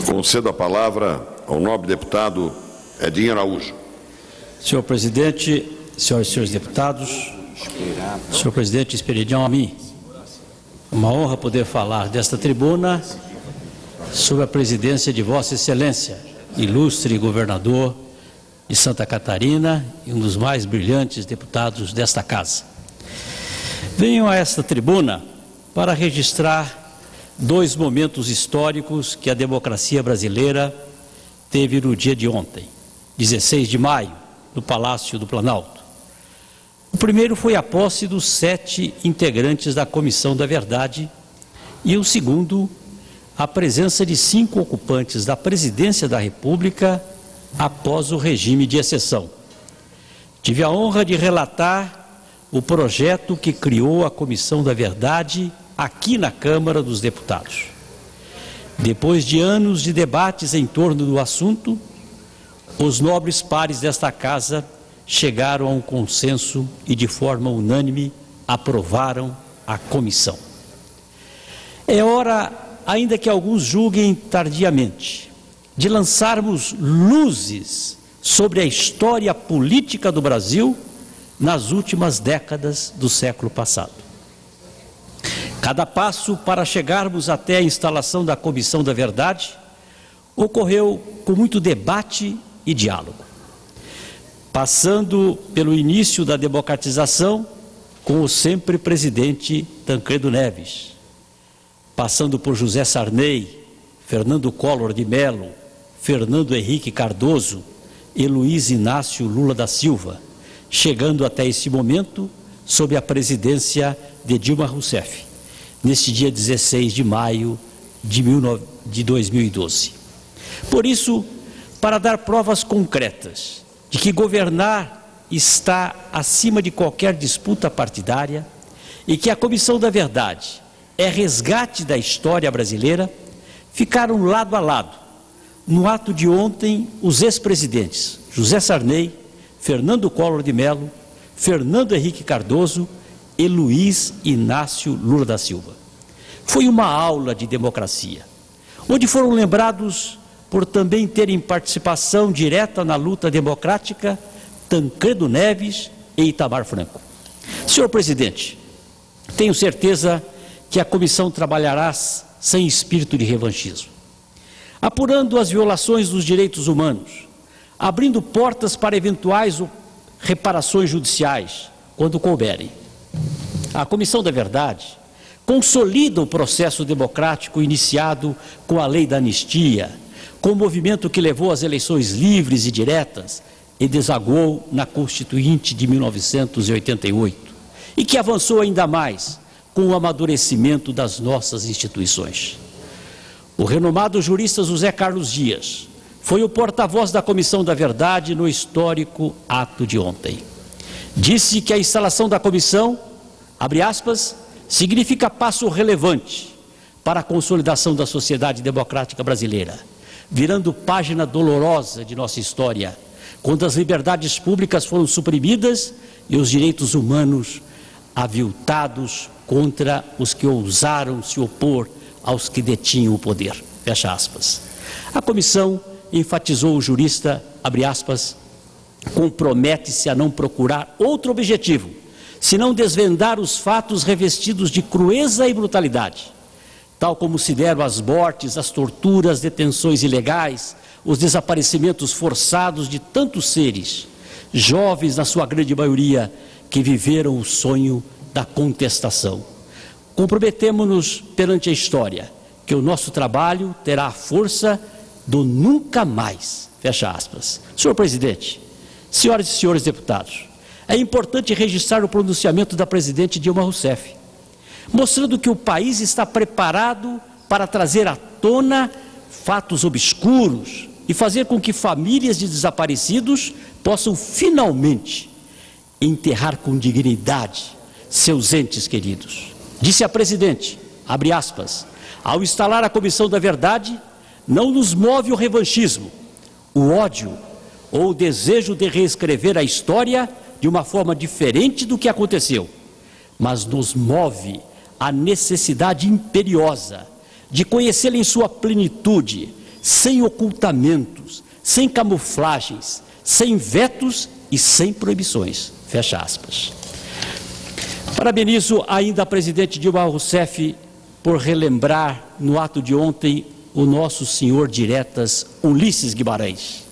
Concedo a palavra ao nobre deputado Edinho Araújo. Senhor presidente, senhoras e senhores deputados, senhor presidente Esperidião, a mim, uma honra poder falar desta tribuna sob a presidência de Vossa Excelência, ilustre governador de Santa Catarina e um dos mais brilhantes deputados desta casa. Venho a esta tribuna para registrar dois momentos históricos que a democracia brasileira teve no dia de ontem, 16 de maio, no Palácio do Planalto. O primeiro foi a posse dos 7 integrantes da Comissão da Verdade e o segundo, a presença de 5 ocupantes da Presidência da República após o regime de exceção. Tive a honra de relatar o projeto que criou a Comissão da Verdade aqui na Câmara dos Deputados. Depois de anos de debates em torno do assunto, os nobres pares desta casa chegaram a um consenso e de forma unânime aprovaram a comissão. É hora, ainda que alguns julguem tardiamente, de lançarmos luzes sobre a história política do Brasil nas últimas décadas do século passado. Cada passo para chegarmos até a instalação da Comissão da Verdade ocorreu com muito debate e diálogo. Passando pelo início da democratização com o sempre presidente Tancredo Neves, passando por José Sarney, Fernando Collor de Mello, Fernando Henrique Cardoso e Luiz Inácio Lula da Silva, chegando até esse momento sob a presidência de Dilma Rousseff, neste dia 16 de maio de 2012. Por isso, para dar provas concretas de que governar está acima de qualquer disputa partidária e que a Comissão da Verdade é resgate da história brasileira, ficaram lado a lado, no ato de ontem, os ex-presidentes José Sarney, Fernando Collor de Mello, Fernando Henrique Cardoso e Luiz Inácio Lula da Silva. Foi uma aula de democracia, onde foram lembrados por também terem participação direta na luta democrática Tancredo Neves e Itamar Franco. Senhor presidente, tenho certeza que a comissão trabalhará sem espírito de revanchismo, apurando as violações dos direitos humanos, abrindo portas para eventuais reparações judiciais, quando couberem. A Comissão da Verdade consolida o processo democrático iniciado com a lei da anistia, com o movimento que levou às eleições livres e diretas e desaguou na Constituinte de 1988, e que avançou ainda mais com o amadurecimento das nossas instituições. O renomado jurista José Carlos Dias foi o porta-voz da Comissão da Verdade no histórico ato de ontem. Disse que a instalação da comissão, abre aspas, significa passo relevante para a consolidação da sociedade democrática brasileira, virando página dolorosa de nossa história, quando as liberdades públicas foram suprimidas e os direitos humanos aviltados contra os que ousaram se opor aos que detinham o poder. Fecha aspas. A comissão, enfatizou o jurista, abre aspas, compromete-se a não procurar outro objetivo, senão desvendar os fatos revestidos de crueza e brutalidade, tal como se deram as mortes, as torturas, detenções ilegais, os desaparecimentos forçados de tantos seres, jovens na sua grande maioria, que viveram o sonho da contestação. Comprometemo-nos perante a história que o nosso trabalho terá a força do nunca mais, fecha aspas. Senhor presidente, senhoras e senhores deputados, é importante registrar o pronunciamento da presidente Dilma Rousseff, mostrando que o país está preparado para trazer à tona fatos obscuros e fazer com que famílias de desaparecidos possam finalmente enterrar com dignidade seus entes queridos. Disse a presidente, abre aspas, ao instalar a Comissão da Verdade, não nos move o revanchismo, o ódio ou o desejo de reescrever a história de uma forma diferente do que aconteceu, mas nos move a necessidade imperiosa de conhecê-la em sua plenitude, sem ocultamentos, sem camuflagens, sem vetos e sem proibições. Fecha aspas. Parabenizo ainda a presidente Dilma Rousseff por relembrar no ato de ontem o nosso senhor diretas Ulisses Guimarães,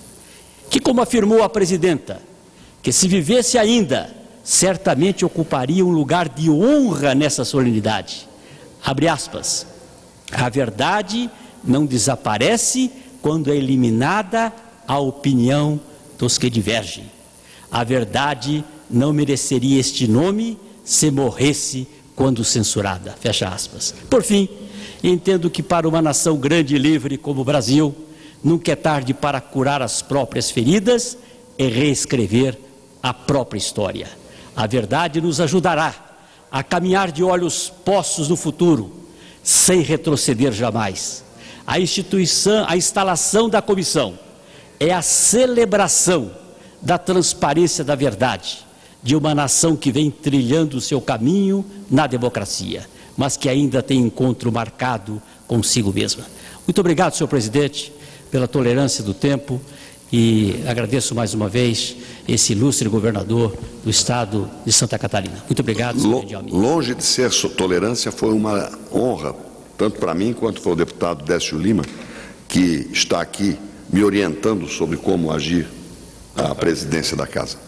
que, como afirmou a presidenta, que se vivesse ainda, certamente ocuparia um lugar de honra nessa solenidade. Abre aspas. A verdade não desaparece quando é eliminada a opinião dos que divergem. A verdade não mereceria este nome se morresse quando censurada. Fecha aspas. Por fim, entendo que para uma nação grande e livre como o Brasil, nunca é tarde para curar as próprias feridas e reescrever a própria história. A verdade nos ajudará a caminhar de olhos postos no futuro, sem retroceder jamais. A instalação da comissão é a celebração da transparência da verdade, de uma nação que vem trilhando o seu caminho na democracia, mas que ainda tem encontro marcado consigo mesma. Muito obrigado, senhor presidente, pela tolerância do tempo e agradeço mais uma vez esse ilustre governador do estado de Santa Catarina. Muito obrigado, senhor Djalmin. Longe de ser tolerância, foi uma honra, tanto para mim quanto para o deputado Décio Lima, que está aqui me orientando sobre como agir a presidência da Casa.